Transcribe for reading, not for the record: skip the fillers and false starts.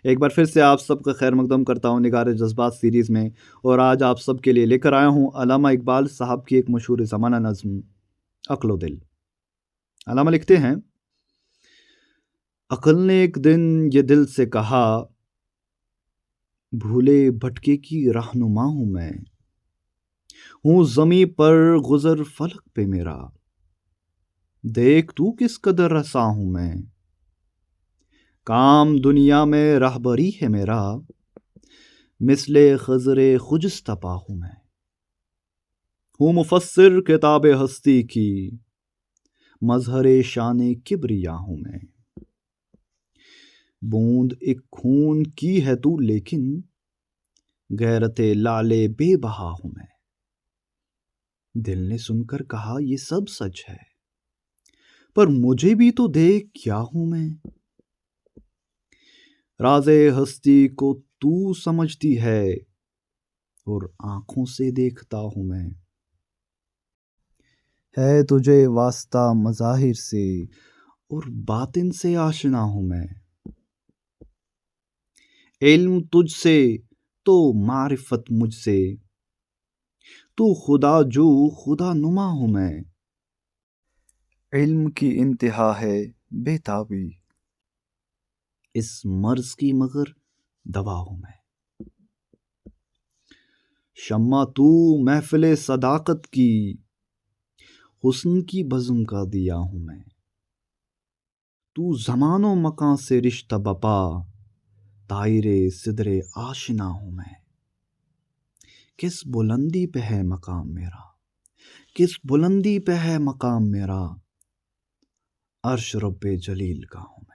ایک بار پھر سے آپ سب کا خیر مقدم کرتا ہوں نگار جذبات سیریز میں، اور آج آپ سب کے لیے لے کر آیا ہوں علامہ اقبال صاحب کی ایک مشہور زمانہ نظم عقل و دل۔ علامہ لکھتے ہیں، عقل نے ایک دن یہ دل سے کہا، بھولے بھٹکے کی رہنما ہوں میں، ہوں زمیں پر گزر فلک پہ میرا، دیکھ تو کس قدر رسا ہوں میں، کام دنیا میں رہبری ہے میرا، مثل خضر خجستپا ہوں میں، ہوں مفسر کتاب ہستی کی، مظہر شان کبریا ہوں میں، بوند ایک خون کی ہے تو لیکن، غیرت لعل بے بہا ہوں میں۔ دل نے سن کر کہا یہ سب سچ ہے، پر مجھے بھی تو دیکھ کیا ہوں میں، راز ہستی کو تو سمجھتی ہے، اور آنکھوں سے دیکھتا ہوں میں، ہے تجھے واسطہ مظاہر سے، اور باطن سے آشنا ہوں میں، علم تجھ سے تو معرفت مجھ سے، تو خدا جو خدا نما ہوں میں، علم کی انتہا ہے بے تابی، اس مرض کی مگر دوا ہوں میں، شمع تو محفل صداقت کی، حسن کی بزم کا دیا ہوں میں، تو زمان و مکان سے رشتہ بپا، طائر صدر آشنا ہوں میں، کس بلندی پہ ہے مقام میرا، کس بلندی پہ ہے مقام میرا، عرش رب جلیل کا ہوں میں۔